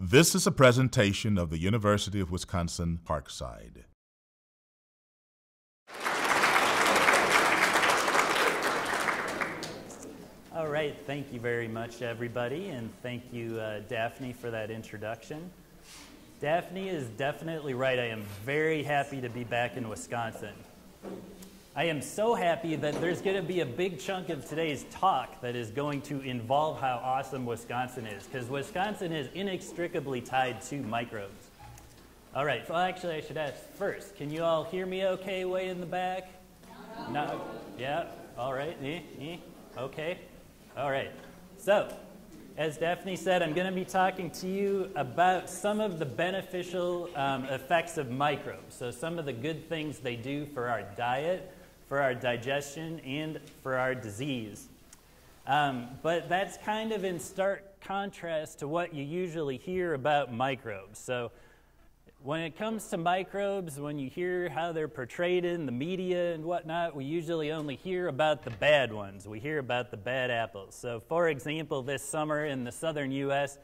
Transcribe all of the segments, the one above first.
This is a presentation of the University of Wisconsin Parkside. All right, thank you very much, everybody, and thank you, Daphne, for that introduction. Daphne is definitely right. I am very happy to be back in Wisconsin. I am so happy that there's going to be a big chunk of today's talk that is going to involve how awesome Wisconsin is, because Wisconsin is inextricably tied to microbes. All right, well, actually, I should ask first, can you all hear me okay way in the back? No? Yeah? All right. Okay. All right. So, as Daphne said, I'm going to be talking to you about some of the beneficial effects of microbes. So some of the good things they do for our diet, for our digestion, and for our disease. But that's kind of in stark contrast to what you usually hear about microbes. So when it comes to microbes, when you hear how they're portrayed in the media and whatnot, we usually only hear about the bad ones. We hear about the bad apples. So for example, this summer in the southern U.S.,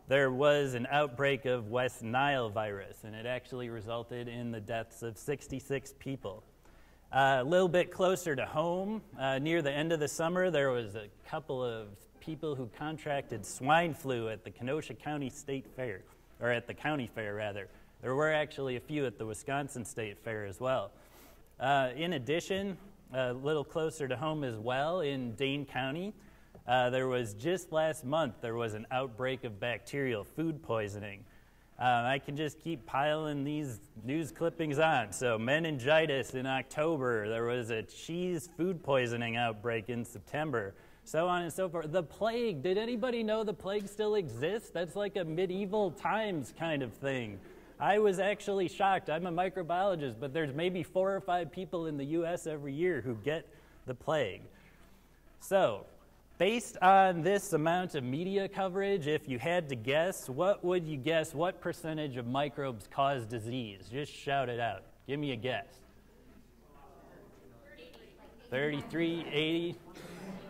there was an outbreak of West Nile virus, and it actually resulted in the deaths of 66 people. A little bit closer to home, near the end of the summer, there was a couple of people who contracted swine flu at the Kenosha County State Fair, or at the county fair, rather. There were actually a few at the Wisconsin State Fair as well. In addition, a little closer to home as well, in Dane County, there was just last month, there was an outbreak of bacterial food poisoning. I can just keep piling these news clippings on. So meningitis in October, there was a cheese food poisoning outbreak in September, so on and so forth. The plague, did anybody know the plague still exists? That's like a medieval times kind of thing. I was actually shocked. I'm a microbiologist, but there's maybe 4 or 5 people in the U.S. every year who get the plague. So, based on this amount of media coverage, if you had to guess, what would you guess what percentage of microbes cause disease? Just shout it out. Give me a guess. 33, 80?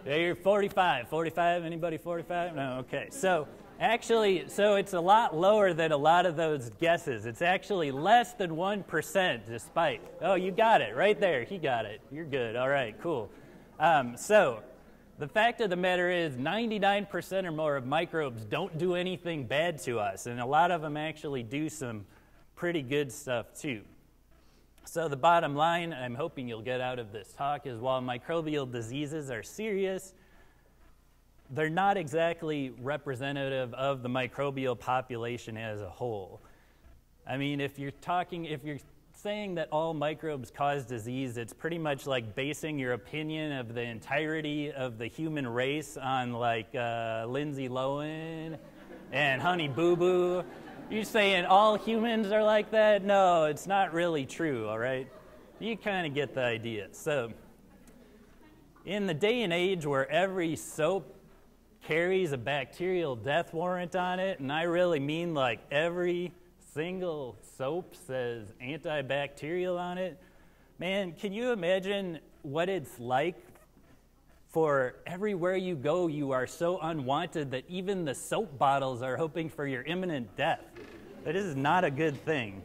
You're 45. 45? Anybody 45? No, okay. So it's a lot lower than a lot of those guesses. It's actually less than 1%, despite. Oh, you got it right there. He got it. You're good. All right, cool. So the fact of the matter is 99% or more of microbes don't do anything bad to us, and a lot of them actually do some pretty good stuff too. So the bottom line I'm hoping you'll get out of this talk is while microbial diseases are serious, they're not exactly representative of the microbial population as a whole. I mean, if you're saying that all microbes cause disease, it's pretty much like basing your opinion of the entirety of the human race on like Lindsay Lohan and Honey Boo Boo. You're saying all humans are like that? No, it's not really true, all right? You kind of get the idea. So in the day and age where every soap carries a bacterial death warrant on it, and I really mean like every single soap says antibacterial on it. Man, can you imagine what it's like for everywhere you go, you are so unwanted that even the soap bottles are hoping for your imminent death? That is not a good thing.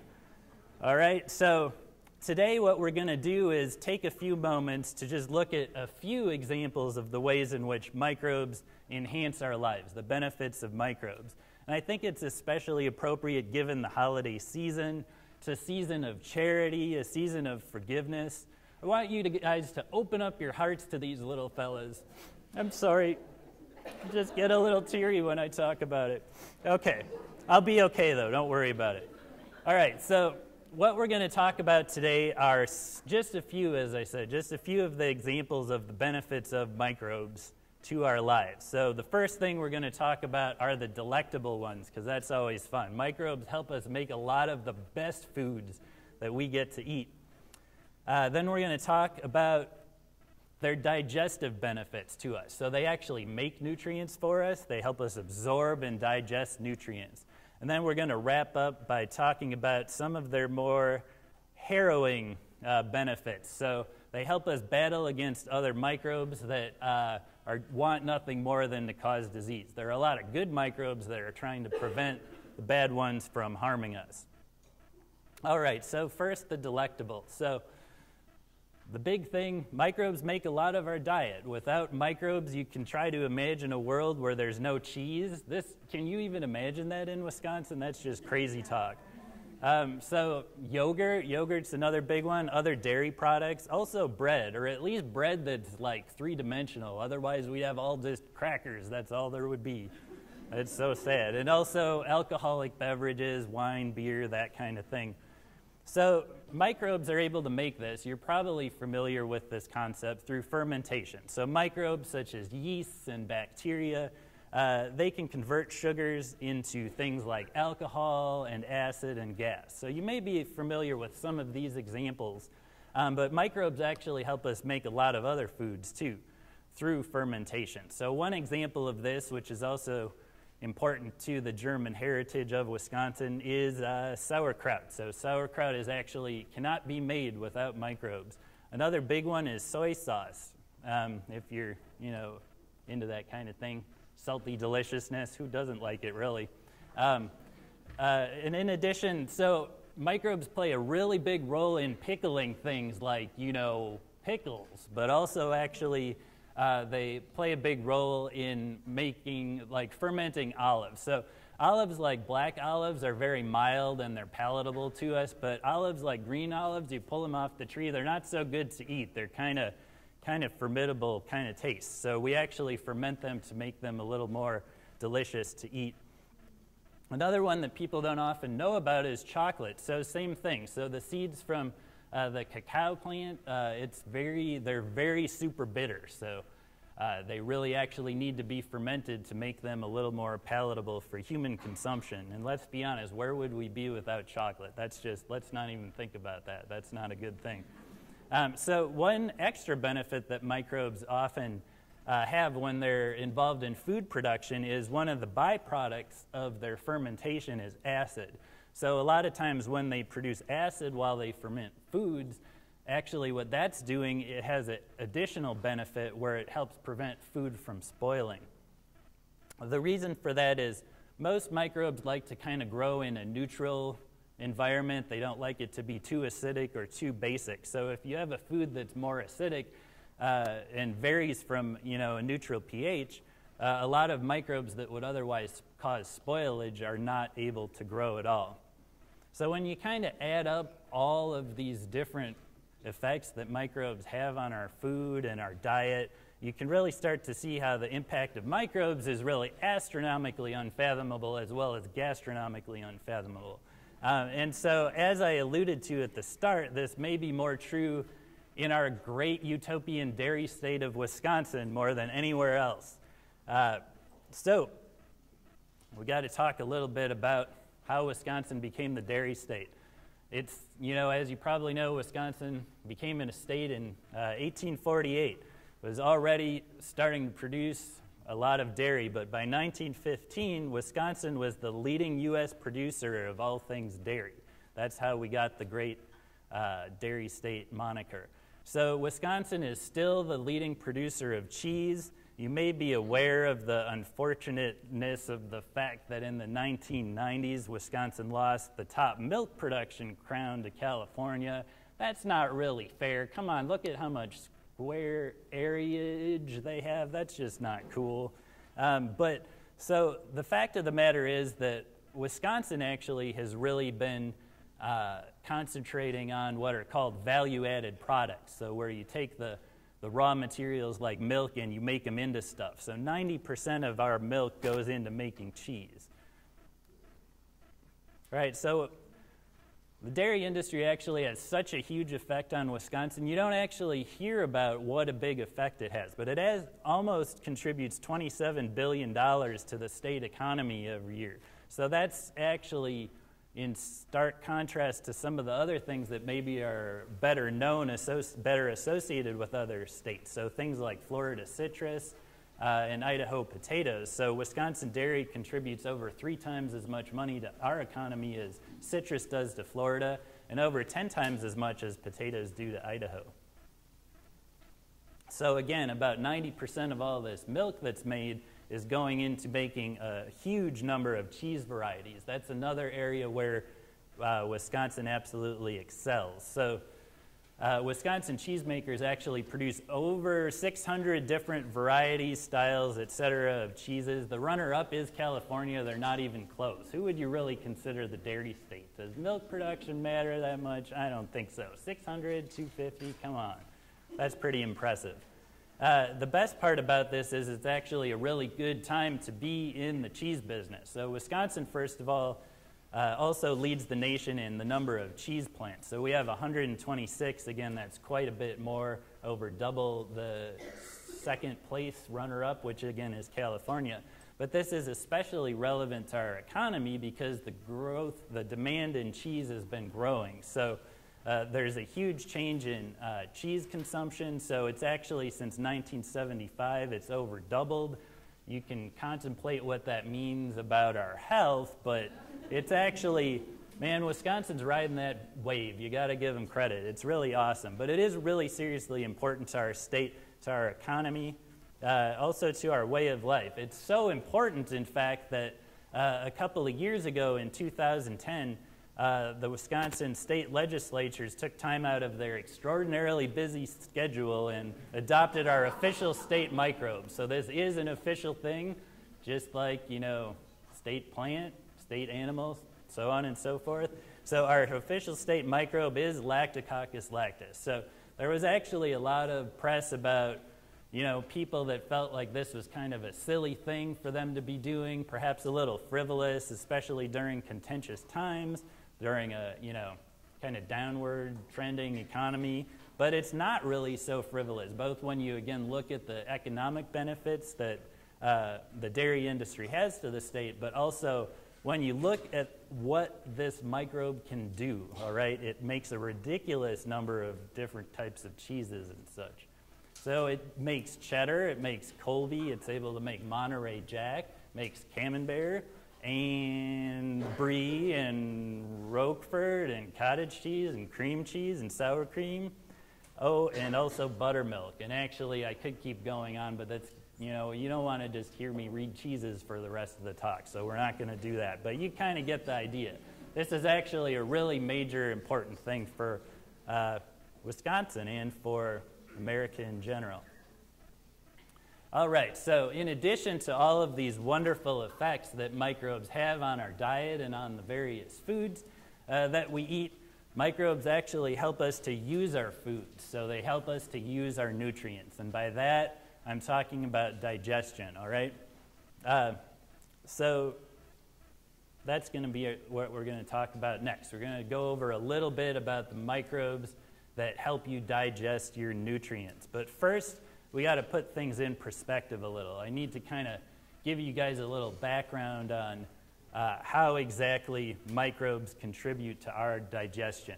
All right, so today what we're going to do is take a few moments to just look at a few examples of the ways in which microbes enhance our lives, the benefits of microbes. And I think it's especially appropriate given the holiday season. It's a season of charity, a season of forgiveness. I want you guys to open up your hearts to these little fellas. I'm sorry, just get a little teary when I talk about it. Okay, I'll be okay though, don't worry about it. All right, so what we're going to talk about today are just a few, as I said, just a few of the examples of the benefits of microbes to our lives. So the first thing we're going to talk about are the delectable ones, because that's always fun. Microbes help us make a lot of the best foods that we get to eat. Then we're going to talk about their digestive benefits to us. So they actually make nutrients for us. They help us absorb and digest nutrients. And then we're going to wrap up by talking about some of their more harrowing benefits. So they help us battle against other microbes that want nothing more than to cause disease. There are a lot of good microbes that are trying to prevent the bad ones from harming us. All right, so first the delectables. So the big thing, microbes make a lot of our diet. Without microbes, you can try to imagine a world where there's no cheese. Can you even imagine that in Wisconsin? That's just crazy talk. So yogurt's another big one, other dairy products, also bread, or at least bread that's like three-dimensional. Otherwise, we'd have all just crackers. That's all there would be. It's so sad. And also alcoholic beverages, wine, beer, that kind of thing. So microbes are able to make this. You're probably familiar with this concept through fermentation. So microbes such as yeasts and bacteria, they can convert sugars into things like alcohol and acid and gas. So you may be familiar with some of these examples, but microbes actually help us make a lot of other foods too through fermentation. So one example of this, which is also important to the German heritage of Wisconsin, is sauerkraut. So sauerkraut cannot be made without microbes. Another big one is soy sauce. If you're, into that kind of thing, salty deliciousness, who doesn't like it really? And in addition, so microbes play a really big role in pickling things like, pickles, but also actually they play a big role in fermenting olives. So olives like black olives are very mild and they're palatable to us, but olives like green olives, you pull them off the tree, they're not so good to eat. They're kind of formidable kind of taste. So we actually ferment them to make them a little more delicious to eat. Another one that people don't often know about is chocolate. So same thing. So the seeds from the cacao plant, they're very super bitter. So they really actually need to be fermented to make them a little more palatable for human consumption. And let's be honest, where would we be without chocolate? Let's not even think about that. That's not a good thing. So one extra benefit that microbes often have when they're involved in food production is one of the byproducts of their fermentation is acid. So a lot of times when they produce acid while they ferment foods, actually what that's doing, it has an additional benefit where it helps prevent food from spoiling. The reason for that is most microbes like to kind of grow in a neutral environment. They don't like it to be too acidic or too basic. So if you have a food that's more acidic and varies from a neutral pH, a lot of microbes that would otherwise cause spoilage are not able to grow at all. So when you kind of add up all of these different effects that microbes have on our food and our diet, you can really start to see how the impact of microbes is really astronomically unfathomable as well as gastronomically unfathomable. And so as I alluded to at the start, this may be more true in our great utopian dairy state of Wisconsin more than anywhere else. So we got to talk a little bit about how Wisconsin became the dairy state. It's, as you probably know, Wisconsin became a state in 1848. It was already starting to produce a lot of dairy, but by 1915, Wisconsin was the leading U.S. producer of all things dairy. That's how we got the great dairy state moniker. So Wisconsin is still the leading producer of cheese. You may be aware of the unfortunateness of the fact that in the 1990s, Wisconsin lost the top milk production crown to California. That's not really fair. Come on, look at how much square areage they have. That's just not cool. But so the fact of the matter is that Wisconsin actually has really been concentrating on what are called value-added products. So where you take the raw materials like milk and you make them into stuff. So 90% of our milk goes into making cheese. Right, so the dairy industry actually has such a huge effect on Wisconsin. You don't actually hear about what a big effect it has, but it almost contributes $27 billion to the state economy every year. So that's actually in stark contrast to some of the other things that maybe are better known, better associated with other states. So things like Florida citrus and Idaho potatoes. So Wisconsin dairy contributes over 3 times as much money to our economy as citrus does to Florida, and over 10 times as much as potatoes do to Idaho. So again, about 90% of all this milk that's made is going into making a huge number of cheese varieties. That's another area where Wisconsin absolutely excels. So Wisconsin cheesemakers actually produce over 600 different varieties, styles, etc. of cheeses. The runner-up is California. They're not even close. Who would you really consider the dairy state? Does milk production matter that much? I don't think so. 600, 250, come on. That's pretty impressive. The best part about this is it's actually a really good time to be in the cheese business. So Wisconsin, first of all, also leads the nation in the number of cheese plants. So we have 126. Again, that's quite a bit more, over double the second place runner-up, which again is California. But this is especially relevant to our economy because the demand in cheese has been growing. So there's a huge change in cheese consumption. So it's actually, since 1975, it's over doubled. You can contemplate what that means about our health, but it's actually, man, Wisconsin's riding that wave. You got to give them credit. It's really awesome. But it is really seriously important to our state, to our economy, also to our way of life. It's so important, in fact, that a couple of years ago in 2010, the Wisconsin state legislatures took time out of their extraordinarily busy schedule and adopted our official state microbes. So this is an official thing, just like, you know, state plant, state animals, so on and so forth. So our official state microbe is Lactococcus lactis. So there was actually a lot of press about, you know, people that felt like this was kind of a silly thing for them to be doing, perhaps a little frivolous, especially during contentious times, during a, you know, kind of downward trending economy. But it's not really so frivolous, both when you, again, look at the economic benefits that the dairy industry has to the state, but also when you look at what this microbe can do, all right? It makes a ridiculous number of different types of cheeses and such. So it makes cheddar, it makes Colby, it's able to make Monterey Jack, makes Camembert, and Brie, and Roquefort, and cottage cheese, and cream cheese, and sour cream. Oh, and also buttermilk. And actually, I could keep going on, but that's, you know, you don't want to just hear me read cheeses for the rest of the talk, so we're not going to do that. But you kind of get the idea. This is actually a really major, important thing for Wisconsin and for America in general. All right, so in addition to all of these wonderful effects that microbes have on our diet and on the various foods that we eat, microbes actually help us to use our foods. So they help us to use our nutrients. And by that, I'm talking about digestion, all right? So that's going to be what we're going to talk about next. We're going to go over a little bit about the microbes that help you digest your nutrients. But first, we got to put things in perspective a little. I need to kind of give you guys a little background on how exactly microbes contribute to our digestion.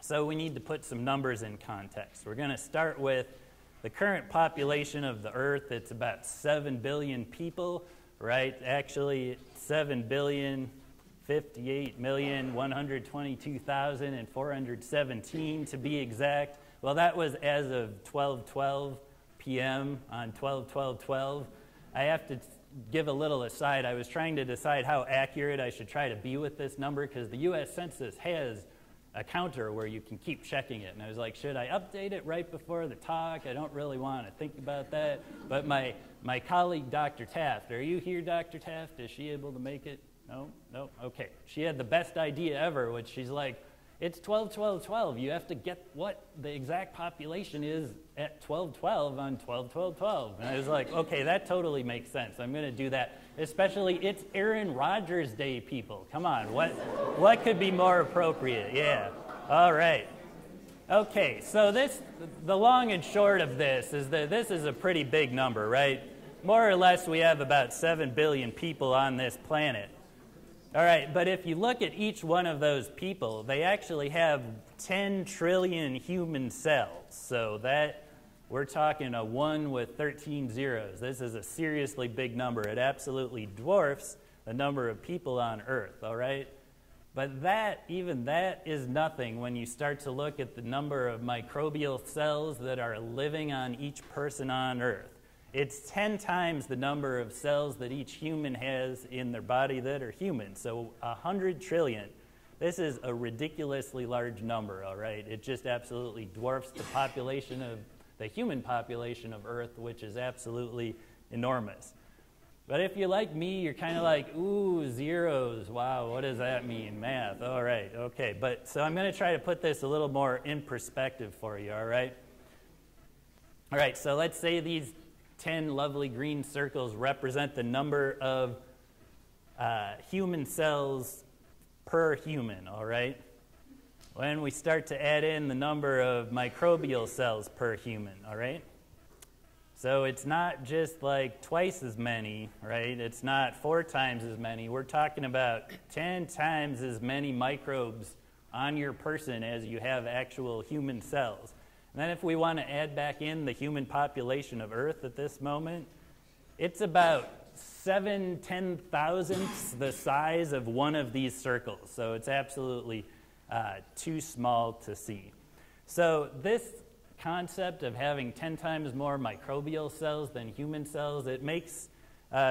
So we need to put some numbers in context. We're going to start with the current population of the Earth. It's about 7 billion people, right? Actually, 7,058,122,417 to be exact. Well, that was as of 12:12 p.m. on 12/12/12. I have to give a little aside. I was trying to decide how accurate I should try to be with this number because the U.S. Census has a counter where you can keep checking it. And I was like, should I update it right before the talk? I don't really want to think about that. But my colleague, Dr. Taft, are you here, Dr. Taft? Is she able to make it? No? No? Okay. She had the best idea ever, which she's like, it's 12/12/12. You have to get what the exact population is at 12/12 on 12/12/12. And I was like, okay, that totally makes sense. I'm going to do that. Especially, it's Aaron Rodgers Day, people. Come on, what could be more appropriate? Yeah. All right. Okay, so the long and short of this is that this is a pretty big number, right? More or less, we have about 7 billion people on this planet. All right, but if you look at each one of those people, they actually have 10 trillion human cells. So that, we're talking a 1 with 13 zeros. This is a seriously big number. It absolutely dwarfs the number of people on Earth, all right? But that, even that is nothing when you start to look at the number of microbial cells that are living on each person on Earth. it's 10 times the number of cells that each human has in their body that are human. So 100 trillion. This is a ridiculously large number, all right? It just absolutely dwarfs the human population of Earth, which is absolutely enormous. But if you're like me, you're kind of like, ooh, zeros. Wow, what does that mean? Math. All right, okay. So I'm going to try to put this a little more in perspective for you, all right? All right, so let's say these 10 lovely green circles represent the number of human cells per human, all right? When we start to add in the number of microbial cells per human, all right? So it's not just like twice as many, right? It's not 4 times as many. We're talking about 10 times as many microbes on your person as you have actual human cells. And then if we want to add back in the human population of Earth at this moment, it's about 7/10,000ths the size of one of these circles. So it's absolutely too small to see. So this concept of having 10 times more microbial cells than human cells, it makes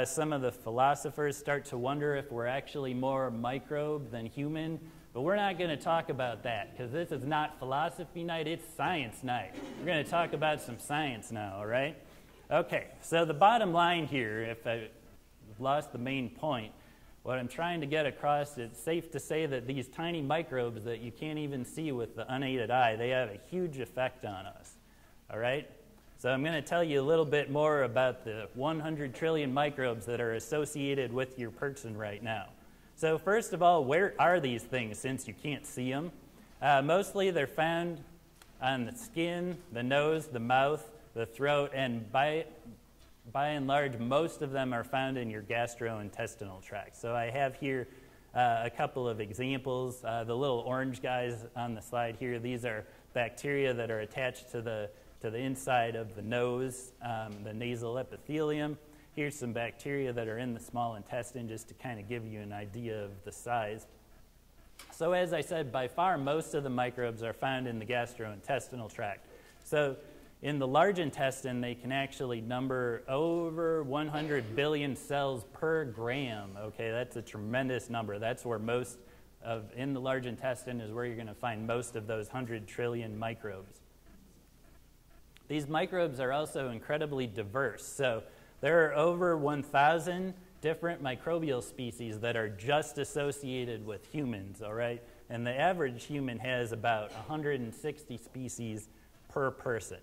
some of the philosophers start to wonder if we're actually more microbe than human. But we're not going to talk about that because this is not philosophy night, it's science night. We're going to talk about some science now, all right? Okay, so the bottom line here, if I've lost the main point, what I'm trying to get across, it's safe to say that these tiny microbes that you can't even see with the unaided eye, they have a huge effect on us, all right? So I'm going to tell you a little bit more about the 100 trillion microbes that are associated with your person right now. So first of all, where are these things since you can't see them? Mostly they're found on the skin, the nose, the mouth, the throat, and by and large, most of them are found in your gastrointestinal tract. So I have here a couple of examples. The little orange guys on the slide here, these are bacteria that are attached to the inside of the nose, the nasal epithelium. Here's some bacteria that are in the small intestine just to kind of give you an idea of the size. So as I said, by far most of the microbes are found in the gastrointestinal tract. So in the large intestine, they can actually number over 100 billion cells per gram. Okay, that's a tremendous number. That's where in the large intestine is where you're going to find most of those 100 trillion microbes. These microbes are also incredibly diverse. So there are over 1,000 different microbial species that are just associated with humans, all right? And the average human has about 160 species per person.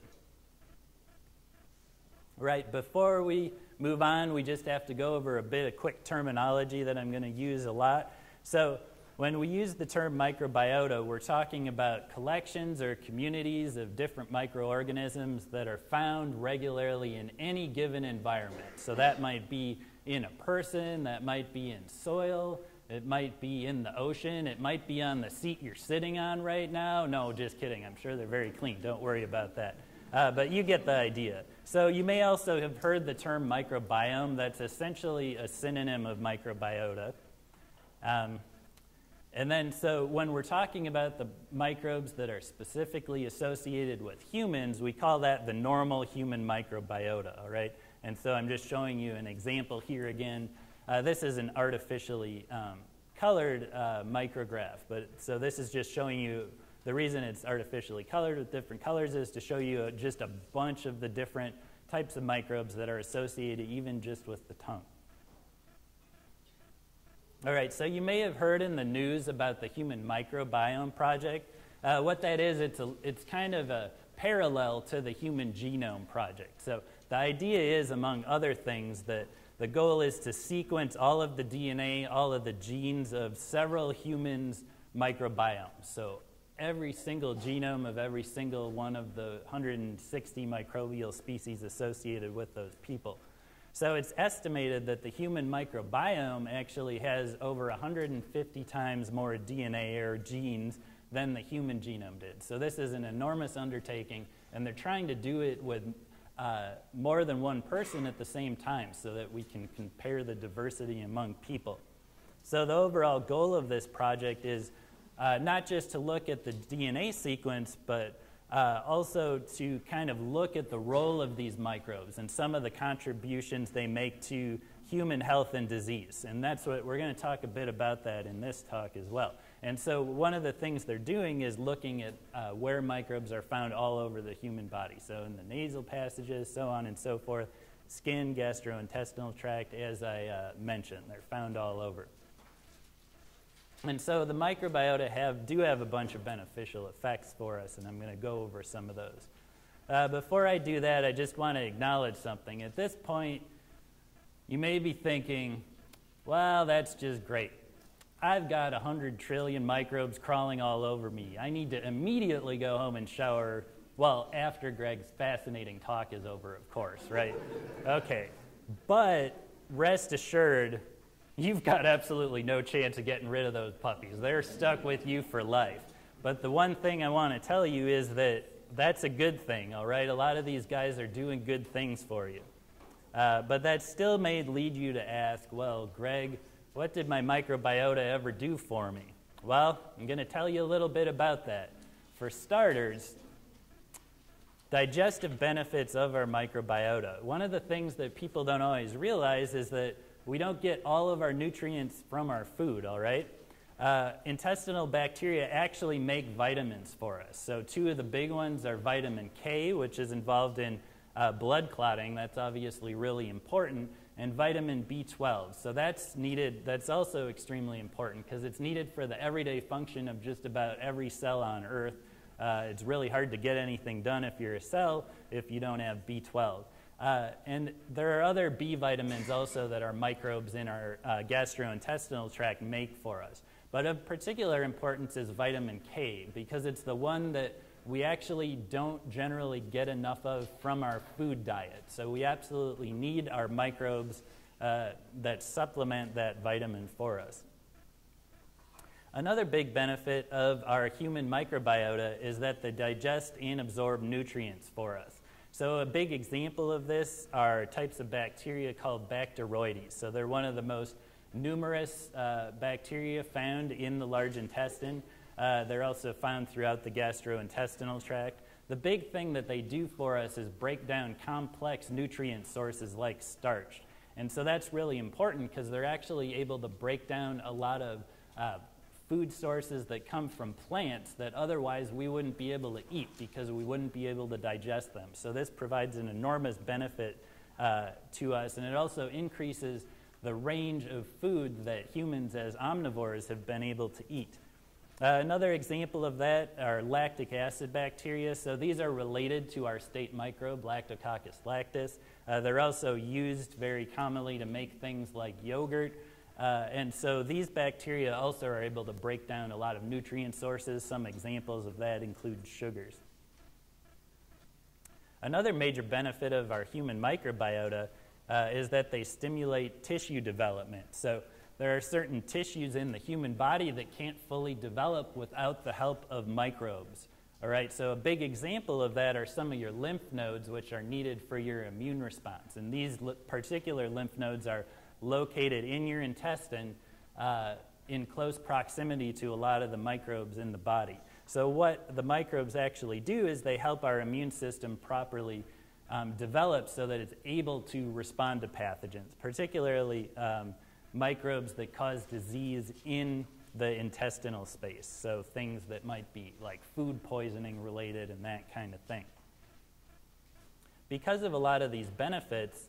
Right, before we move on, we just have to go over a bit of quick terminology that I'm going to use a lot. So when we use the term microbiota, we're talking about collections or communities of different microorganisms that are found regularly in any given environment. So that might be in a person, that might be in soil, it might be in the ocean, it might be on the seat you're sitting on right now. No, just kidding. I'm sure they're very clean. Don't worry about that. But you get the idea. So you may also have heard the term microbiome. That's essentially a synonym of microbiota. And then so when we're talking about the microbes that are specifically associated with humans, we call that the normal human microbiota, all right? And so I'm just showing you an example here again. This is an artificially colored micrograph. So this is just showing you the reason it's artificially colored with different colors is to show you just a bunch of the different types of microbes that are associated even just with the tongue. All right, so you may have heard in the news about the Human Microbiome Project. What that is, it's kind of a parallel to the Human Genome Project. So the idea is, among other things, that the goal is to sequence all of the DNA, all of the genes of several humans' microbiomes. So every single genome of every single one of the 160 microbial species associated with those people. So it's estimated that the human microbiome actually has over 150 times more DNA or genes than the human genome did. So this is an enormous undertaking, and they're trying to do it with more than one person at the same time so that we can compare the diversity among people. So the overall goal of this project is not just to look at the DNA sequence, but also to kind of look at the role of these microbes and some of the contributions they make to human health and disease. And that's what we're going to talk a bit about that in this talk as well. And so one of the things they're doing is looking at where microbes are found all over the human body. So in the nasal passages, so on and so forth, skin, gastrointestinal tract, as I mentioned, they're found all over. And so the microbiota do have a bunch of beneficial effects for us, and I'm going to go over some of those. Before I do that, I just want to acknowledge something. At this point, you may be thinking, well, that's just great. I've got 100 trillion microbes crawling all over me. I need to immediately go home and shower, well, after Greg's fascinating talk is over, of course, right? Okay, but rest assured, you've got absolutely no chance of getting rid of those puppies. They're stuck with you for life. But the one thing I want to tell you is that that's a good thing, all right? A lot of these guys are doing good things for you. But that still may lead you to ask, well, Greg, what did my microbiota ever do for me? Well, I'm going to tell you a little bit about that. For starters, digestive benefits of our microbiota. One of the things that people don't always realize is that we don't get all of our nutrients from our food, all right? Intestinal bacteria actually make vitamins for us. So two of the big ones are vitamin K, which is involved in blood clotting. That's obviously really important. And vitamin B12. So that's needed. That's also extremely important because it's needed for the everyday function of just about every cell on Earth. It's really hard to get anything done if you're a cell if you don't have B12. And there are other B vitamins also that our microbes in our gastrointestinal tract make for us. But of particular importance is vitamin K because it's the one that we actually don't generally get enough of from our food diet. So we absolutely need our microbes that supplement that vitamin for us. Another big benefit of our human microbiota is that they digest and absorb nutrients for us. So a big example of this are types of bacteria called Bacteroides. So they're one of the most numerous bacteria found in the large intestine. They're also found throughout the gastrointestinal tract. The big thing that they do for us is break down complex nutrient sources like starch. And so that's really important because they're actually able to break down a lot of food sources that come from plants that otherwise we wouldn't be able to eat because we wouldn't be able to digest them. So this provides an enormous benefit to us, and it also increases the range of food that humans as omnivores have been able to eat. Another example of that are lactic acid bacteria. So these are related to our state microbe, Lactococcus lactis. They're also used very commonly to make things like yogurt. And so these bacteria also are able to break down a lot of nutrient sources. Some examples of that include sugars. Another major benefit of our human microbiota is that they stimulate tissue development. So there are certain tissues in the human body that can't fully develop without the help of microbes. All right, so a big example of that are some of your lymph nodes, which are needed for your immune response. And these particular lymph nodes are located in your intestine in close proximity to a lot of the microbes in the body. So what the microbes actually do is they help our immune system properly develop so that it's able to respond to pathogens, particularly microbes that cause disease in the intestinal space. So things that might be like food poisoning related and that kind of thing. Because of a lot of these benefits,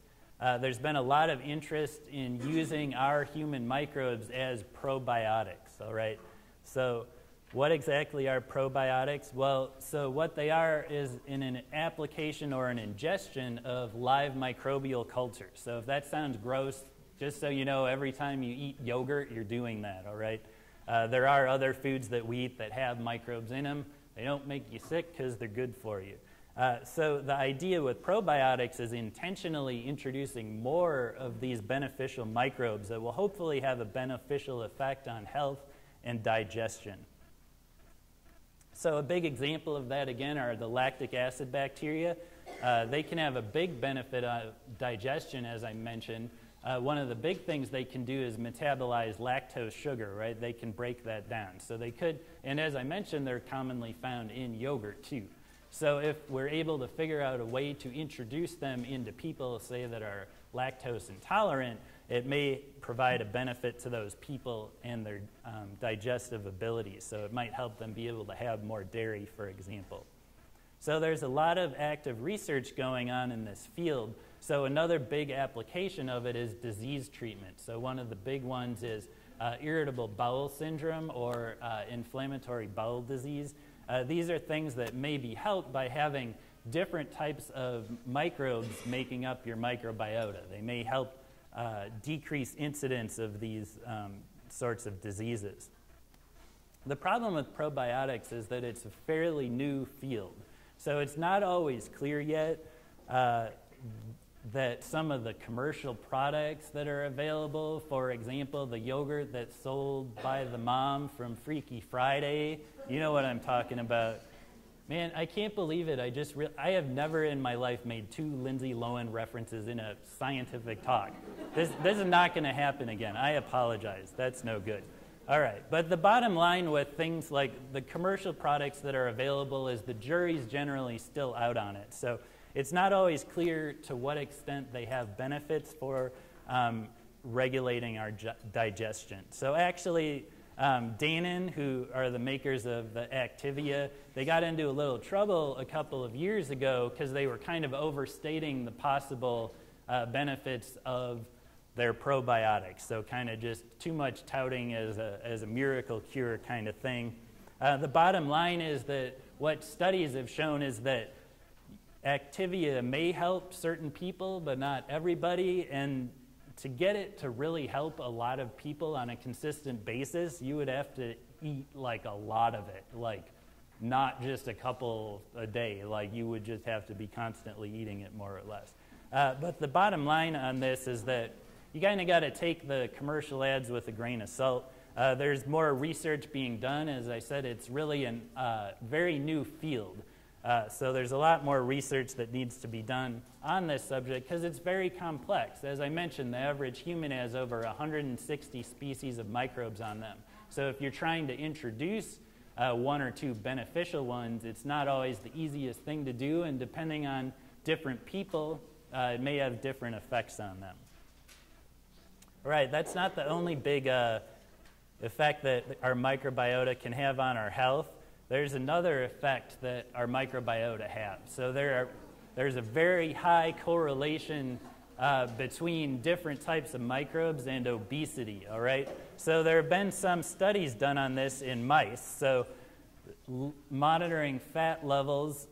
there's been a lot of interest in using our human microbes as probiotics, all right? So what exactly are probiotics? Well, so what they are is in an application or an ingestion of live microbial culture. So if that sounds gross, just so you know, every time you eat yogurt, you're doing that, all right? There are other foods that we eat that have microbes in them. They don't make you sick because they're good for you. So the idea with probiotics is intentionally introducing more of these beneficial microbes that will hopefully have a beneficial effect on health and digestion. So a big example of that, again, are the lactic acid bacteria. They can have a big benefit of digestion, as I mentioned. One of the big things they can do is metabolize lactose sugar, right? They can break that down. So they could, and as I mentioned, they're commonly found in yogurt too. So if we're able to figure out a way to introduce them into people, say, that are lactose intolerant, it may provide a benefit to those people and their digestive abilities. So it might help them be able to have more dairy, for example. So there's a lot of active research going on in this field. So another big application of it is disease treatment. So one of the big ones is irritable bowel syndrome or inflammatory bowel disease. These are things that may be helped by having different types of microbes making up your microbiota. They may help decrease incidence of these sorts of diseases. The problem with probiotics is that it's a fairly new field. So it's not always clear yet that some of the commercial products that are available, for example, the yogurt that's sold by the mom from Freaky Friday, you know what I'm talking about. Man, I can't believe it. I have never in my life made 2 Lindsay Lohan references in a scientific talk. This is not going to happen again. I apologize. That's no good. All right, but the bottom line with things like the commercial products that are available is the jury's generally still out on it. So it's not always clear to what extent they have benefits for regulating our digestion. So actually, Dannon, who are the makers of the Activia, they got into a little trouble a couple of years ago because they were kind of overstating the possible benefits of their probiotics. So kind of just too much touting as a miracle cure kind of thing. The bottom line is that what studies have shown is that Activia may help certain people, but not everybody. And to get it to really help a lot of people on a consistent basis, you would have to eat like a lot of it, like not just a couple a day. Like you would just have to be constantly eating it more or less. But the bottom line on this is that you kind of got to take the commercial ads with a grain of salt. There's more research being done. As I said, it's really a very new field. So there's a lot more research that needs to be done on this subject because it's very complex. As I mentioned, the average human has over 160 species of microbes on them. So if you're trying to introduce 1 or 2 beneficial ones, it's not always the easiest thing to do, and depending on different people, it may have different effects on them. All right, that's not the only big effect that our microbiota can have on our health. There's another effect that our microbiota have. So there's a very high correlation between different types of microbes and obesity, all right? So there have been some studies done on this in mice. So monitoring fat levels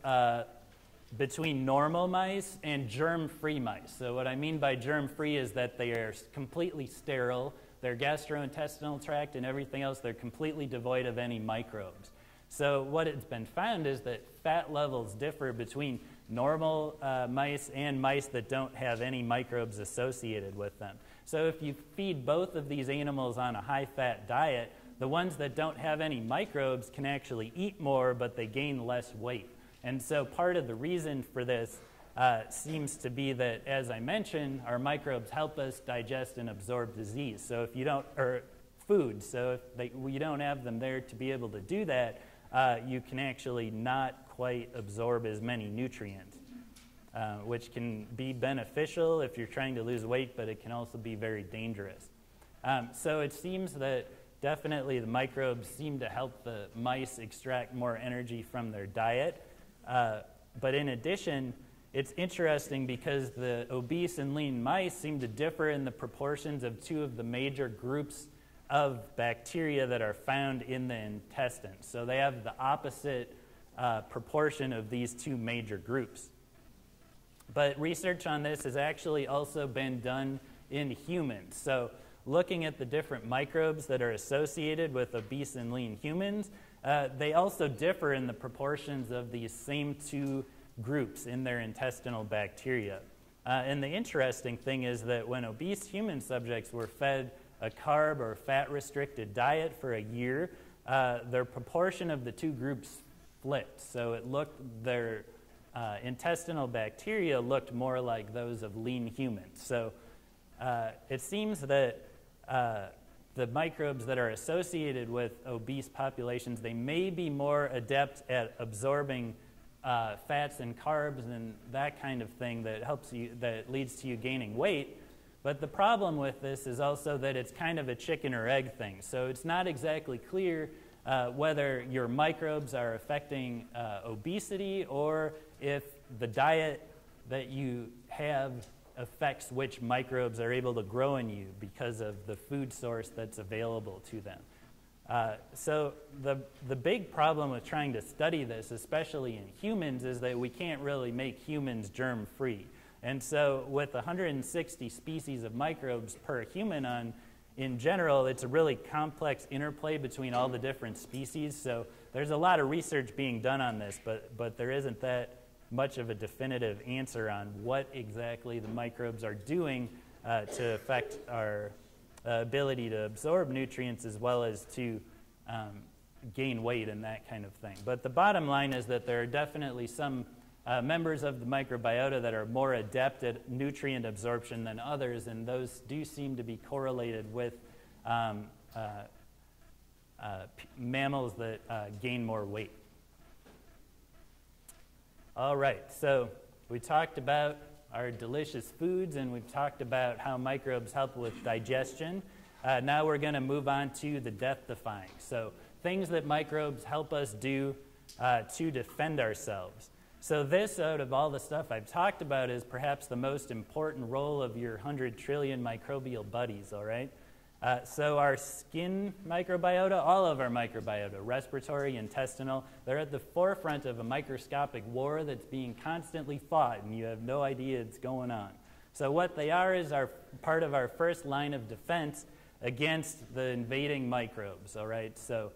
between normal mice and germ-free mice. So what I mean by germ-free is that they are completely sterile. Their gastrointestinal tract and everything else, they're completely devoid of any microbes. So what it's been found is that fat levels differ between normal mice and mice that don't have any microbes associated with them. So if you feed both of these animals on a high-fat diet, the ones that don't have any microbes can actually eat more, but they gain less weight. And so part of the reason for this seems to be that, as I mentioned, our microbes help us digest and absorb disease. So if you don't, or food, so if you don't have them there to be able to do that, you can actually not quite absorb as many nutrients, which can be beneficial if you're trying to lose weight, but it can also be very dangerous. So it seems that definitely the microbes seem to help the mice extract more energy from their diet. But in addition, it's interesting because the obese and lean mice seem to differ in the proportions of 2 of the major groups of bacteria that are found in the intestines. So they have the opposite proportion of these 2 major groups. But research on this has actually also been done in humans. So looking at the different microbes that are associated with obese and lean humans, they also differ in the proportions of these same 2 groups in their intestinal bacteria. And the interesting thing is that when obese human subjects were fed a carb or fat-restricted diet for a year, their proportion of the 2 groups flipped. So it looked, their intestinal bacteria looked more like those of lean humans. So it seems that the microbes that are associated with obese populations, they may be more adept at absorbing fats and carbs and that kind of thing that helps you, that leads to you gaining weight. But the problem with this is also that it's kind of a chicken or egg thing. So it's not exactly clear whether your microbes are affecting obesity or if the diet that you have affects which microbes are able to grow in you because of the food source that's available to them. So the big problem with trying to study this, especially in humans, is that we can't really make humans germ-free. And so with 160 species of microbes per human in general, it's a really complex interplay between all the different species. So there's a lot of research being done on this, but there isn't that much of a definitive answer on what exactly the microbes are doing to affect our ability to absorb nutrients as well as to gain weight and that kind of thing. But the bottom line is that there are definitely some members of the microbiota that are more adept at nutrient absorption than others, and those do seem to be correlated with mammals that gain more weight. All right, so we talked about our delicious foods, and we've talked about how microbes help with digestion. Now we're going to move on to the death-defying. So things that microbes help us do to defend ourselves. So this, out of all the stuff I've talked about, is perhaps the most important role of your 100 trillion microbial buddies, all right? So our skin microbiota, all of our microbiota, respiratory, intestinal, they're at the forefront of a microscopic war that's being constantly fought, and you have no idea it's going on. So what they are is part of our first line of defense against the invading microbes, all right? So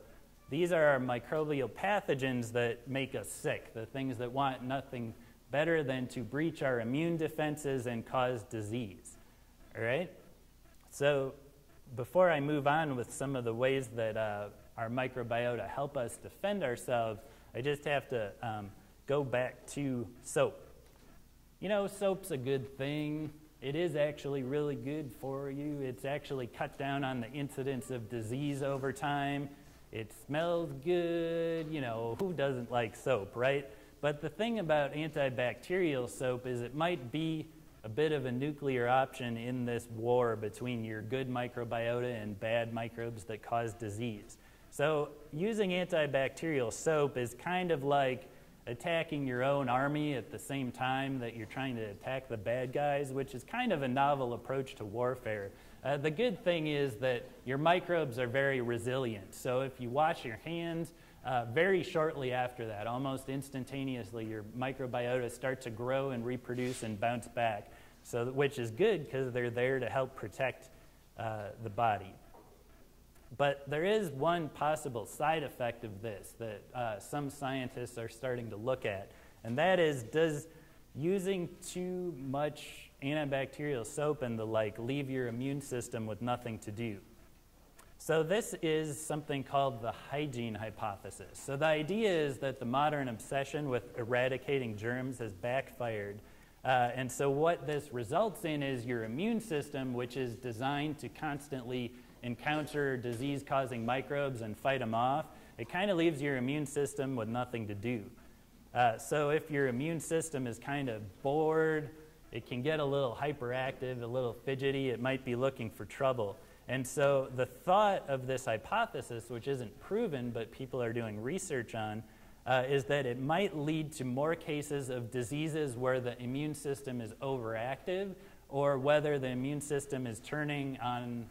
these are our microbial pathogens that make us sick, the things that want nothing better than to breach our immune defenses and cause disease, all right? So before I move on with some of the ways that our microbiota help us defend ourselves, I just have to go back to soap. You know, soap's a good thing. It is actually really good for you. It's actually cut down on the incidence of disease over time. It smells good. You know, who doesn't like soap, right? But the thing about antibacterial soap is it might be a bit of a nuclear option in this war between your good microbiota and bad microbes that cause disease. So using antibacterial soap is kind of like attacking your own army at the same time that you're trying to attack the bad guys, which is kind of a novel approach to warfare. The good thing is that your microbes are very resilient. So if you wash your hands, very shortly after that, almost instantaneously, your microbiota start to grow and reproduce and bounce back, so which is good because they're there to help protect the body. But there is one possible side effect of this that some scientists are starting to look at, and that is, does using too much antibacterial soap and the like leave your immune system with nothing to do? So this is something called the hygiene hypothesis. So the idea is that the modern obsession with eradicating germs has backfired. And so what this results in is your immune system, which is designed to constantly encounter disease-causing microbes and fight them off, it kind of leaves your immune system with nothing to do. So if your immune system is kind of bored, it can get a little hyperactive, a little fidgety, it might be looking for trouble. And so the thought of this hypothesis, which isn't proven but people are doing research on, is that it might lead to more cases of diseases where the immune system is overactive or whether the immune system is turning on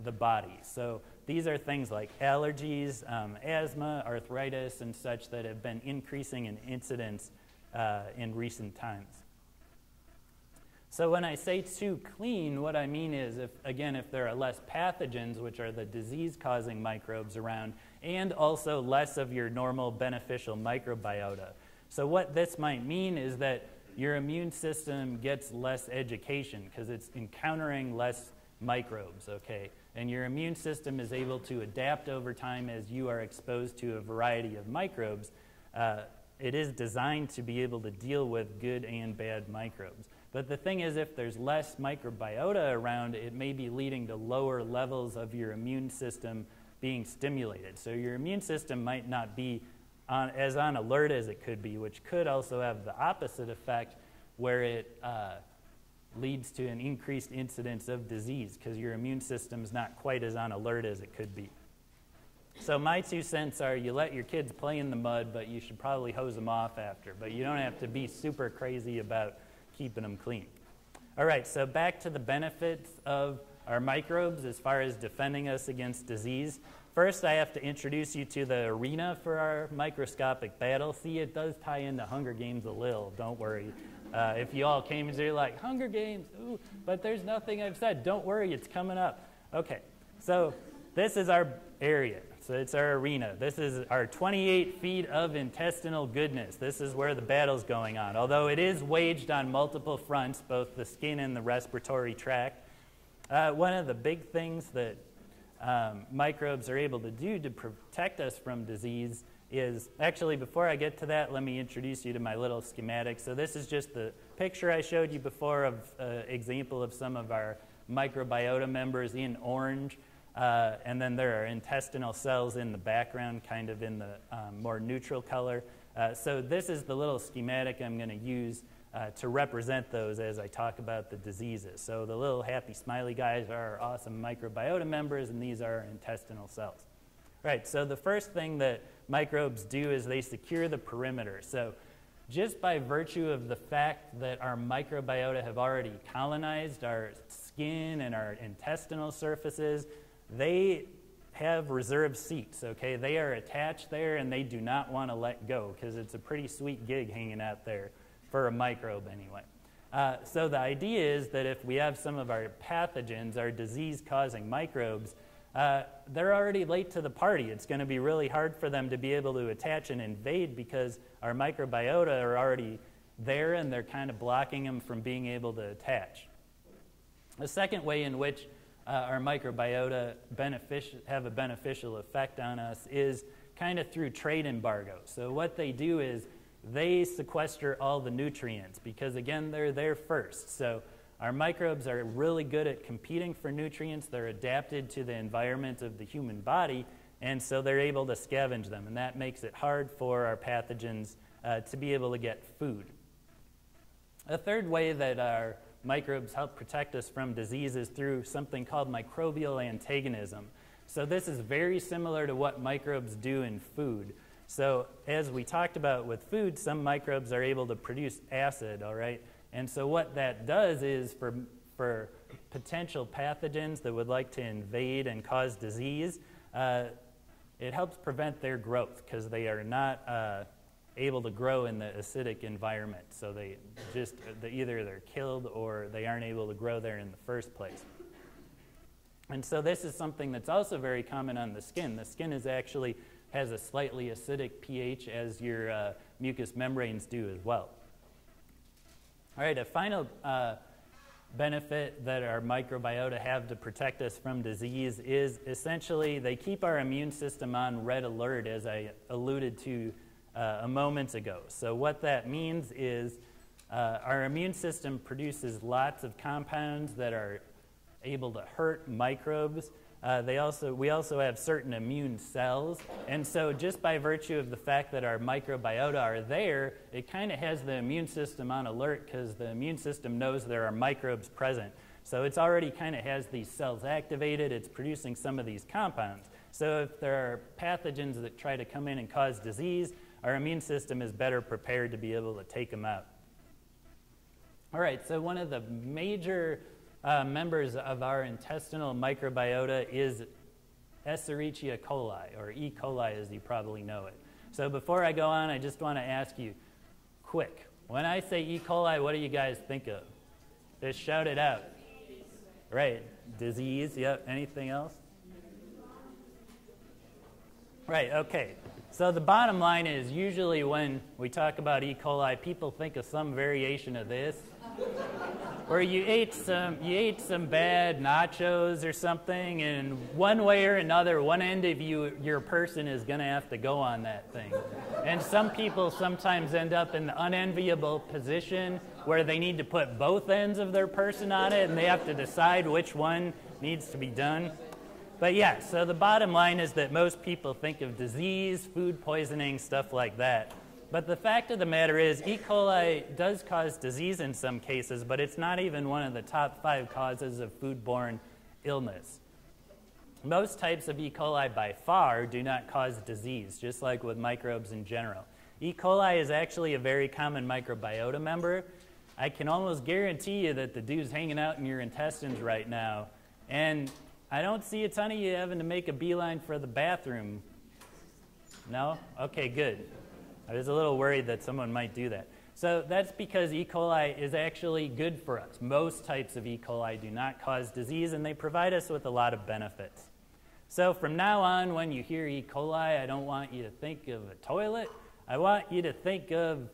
the body. So these are things like allergies, asthma, arthritis, and such that have been increasing in incidence in recent times. So when I say too clean, what I mean is, if there are less pathogens, which are the disease-causing microbes around, and also less of your normal beneficial microbiota. So what this might mean is that your immune system gets less education because it's encountering less microbes, okay? And your immune system is able to adapt over time as you are exposed to a variety of microbes. It is designed to be able to deal with good and bad microbes. But the thing is, if there's less microbiota around, it may be leading to lower levels of your immune system being stimulated. So your immune system might not be as on alert as it could be, which could also have the opposite effect where it leads to an increased incidence of disease because your immune system is not quite as on alert as it could be. So my 2 cents are you let your kids play in the mud, but you should probably hose them off after. But you don't have to be super crazy about keeping them clean. All right, so back to the benefits of our microbes as far as defending us against disease. First, I have to introduce you to the arena for our microscopic battle. See, it does tie into Hunger Games a little, don't worry. If you all came and you're like, Hunger Games, ooh, but there's nothing I've said. Don't worry, it's coming up. Okay, so this is our area. So it's our arena. This is our 28 feet of intestinal goodness. This is where the battle's going on. Although it is waged on multiple fronts, both the skin and the respiratory tract. One of the big things that microbes are able to do to protect us from disease is, actually before I get to that, let me introduce you to my little schematic. So this is just the picture I showed you before of an example of some of our microbiota members in orange. And then there are intestinal cells in the background, kind of in the more neutral color. So this is the little schematic I'm going to use to represent those as I talk about the diseases. So the little happy smiley guys are our awesome microbiota members, and these are our intestinal cells. Right, so the first thing that microbes do is they secure the perimeter. So just by virtue of the fact that our microbiota have already colonized our skin and our intestinal surfaces, they have reserved seats, okay? They are attached there, and they do not want to let go because it's a pretty sweet gig hanging out there for a microbe anyway. So the idea is that if we have some of our pathogens, our disease-causing microbes, they're already late to the party. It's going to be really hard for them to be able to attach and invade because our microbiota are already there, and they're kind of blocking them from being able to attach. The second way in which our microbiota have a beneficial effect on us is kind of through trade embargoes. So what they do is they sequester all the nutrients because, again, they're there first. So our microbes are really good at competing for nutrients. They're adapted to the environment of the human body, and so they're able to scavenge them, and that makes it hard for our pathogens to be able to get food. A third way that our microbes help protect us from disease is through something called microbial antagonism. So this is very similar to what microbes do in food. So as we talked about with food, some microbes are able to produce acid, all right? And so what that does is for potential pathogens that would like to invade and cause disease, it helps prevent their growth because they are not able to grow in the acidic environment. So either they're killed or they aren't able to grow there in the first place. And so this is something that's also very common on the skin. The skin actually has a slightly acidic pH as your mucous membranes do as well. All right, a final benefit that our microbiota have to protect us from disease is essentially they keep our immune system on red alert, as I alluded to a moment ago. So what that means is our immune system produces lots of compounds that are able to hurt microbes. We also have certain immune cells, and so just by virtue of the fact that our microbiota are there, it kind of has the immune system on alert because the immune system knows there are microbes present. So it's already kind of has these cells activated, it's producing some of these compounds. So if there are pathogens that try to come in and cause disease, our immune system is better prepared to be able to take them out. All right, so one of the major members of our intestinal microbiota is Escherichia coli, or E. coli as you probably know it. So before I go on, I just want to ask you, quick, when I say E. coli, what do you guys think of? Just shout it out. Right, disease, yep, anything else? Right, okay. So the bottom line is usually when we talk about E. coli, people think of some variation of this. Or you ate some bad nachos or something, and one way or another, one end of your person is going to have to go on that thing. And some people sometimes end up in the unenviable position where they need to put both ends of their person on it, and they have to decide which one needs to be done. But yeah, so the bottom line is that most people think of disease, food poisoning, stuff like that. But the fact of the matter is E. coli does cause disease in some cases, but it's not even one of the top 5 causes of foodborne illness. Most types of E. coli by far do not cause disease, just like with microbes in general. E. coli is actually a very common microbiota member. I can almost guarantee you that the dude's hanging out in your intestines right now, and I don't see a ton of you having to make a beeline for the bathroom. No? Okay, good. I was a little worried that someone might do that. So that's because E. coli is actually good for us. Most types of E. coli do not cause disease, and they provide us with a lot of benefits. So from now on, when you hear E. coli, I don't want you to think of a toilet. I want you to think of,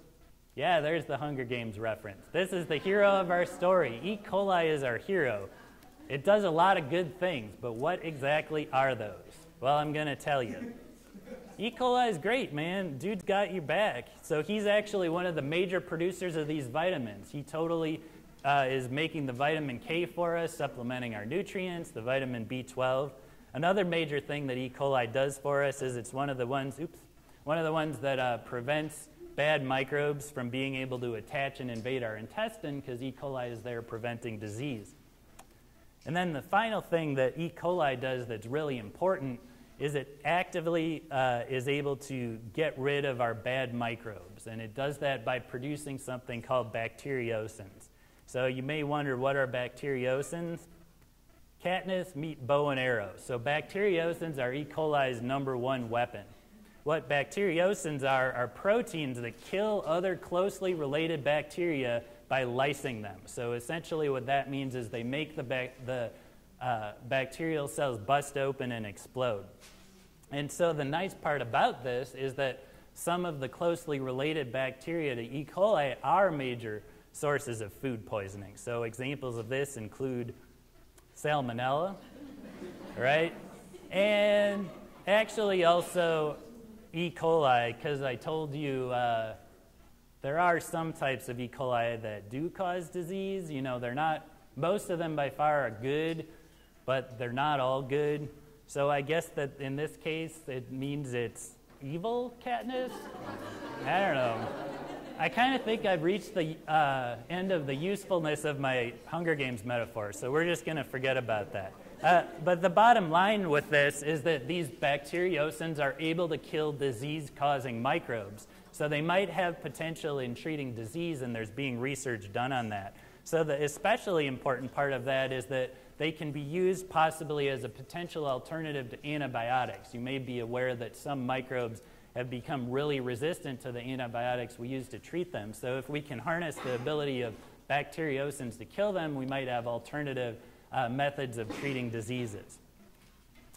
yeah, there's the Hunger Games reference. This is the hero of our story. E. coli is our hero. It does a lot of good things, but what exactly are those? Well, I'm going to tell you. E. coli is great, man. Dude's got your back. So he's actually one of the major producers of these vitamins. He totally is making the vitamin K for us, supplementing our nutrients, the vitamin B12. Another major thing that E. coli does for us is it's one of the ones that prevents bad microbes from being able to attach and invade our intestine, because E. coli is there preventing disease. And then the final thing that E. coli does that's really important is it actively is able to get rid of our bad microbes. And it does that by producing something called bacteriocins. So you may wonder, what are bacteriocins? Katniss, meet bow and arrow. So bacteriocins are E. coli's #1 weapon. What bacteriocins are proteins that kill other closely related bacteria by lysing them. So essentially what that means is they make the bacterial cells bust open and explode. And so the nice part about this is that some of the closely related bacteria to E. coli are major sources of food poisoning. So examples of this include salmonella, right? And actually also E. coli, because I told you there are some types of E. coli that do cause disease. You know, they're not, most of them by far are good, but they're not all good. So I guess that in this case, it means it's evil, Katniss? I don't know. I kind of think I've reached the end of the usefulness of my Hunger Games metaphor, so we're just going to forget about that. But the bottom line with this is that these bacteriocins are able to kill disease-causing microbes. So they might have potential in treating disease, and there's being research done on that. So the especially important part of that is that they can be used possibly as a potential alternative to antibiotics. You may be aware that some microbes have become really resistant to the antibiotics we use to treat them. So if we can harness the ability of bacteriocins to kill them, we might have alternative methods of treating diseases.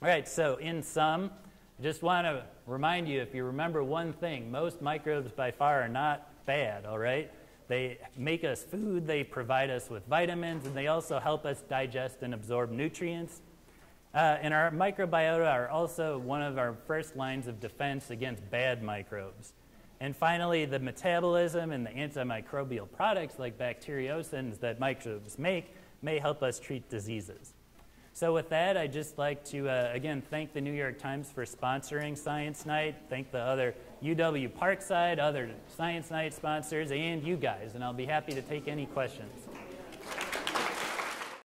All right, so in sum, I just want to remind you, if you remember one thing, most microbes by far are not bad, all right? They make us food, they provide us with vitamins, and they also help us digest and absorb nutrients. And our microbiota are also one of our first lines of defense against bad microbes. And finally, the metabolism and the antimicrobial products like bacteriocins that microbes make may help us treat diseases. So with that, I'd just like to, again, thank the New York Times for sponsoring Science Night, thank the other UW Parkside, other Science Night sponsors, and you guys. And I'll be happy to take any questions.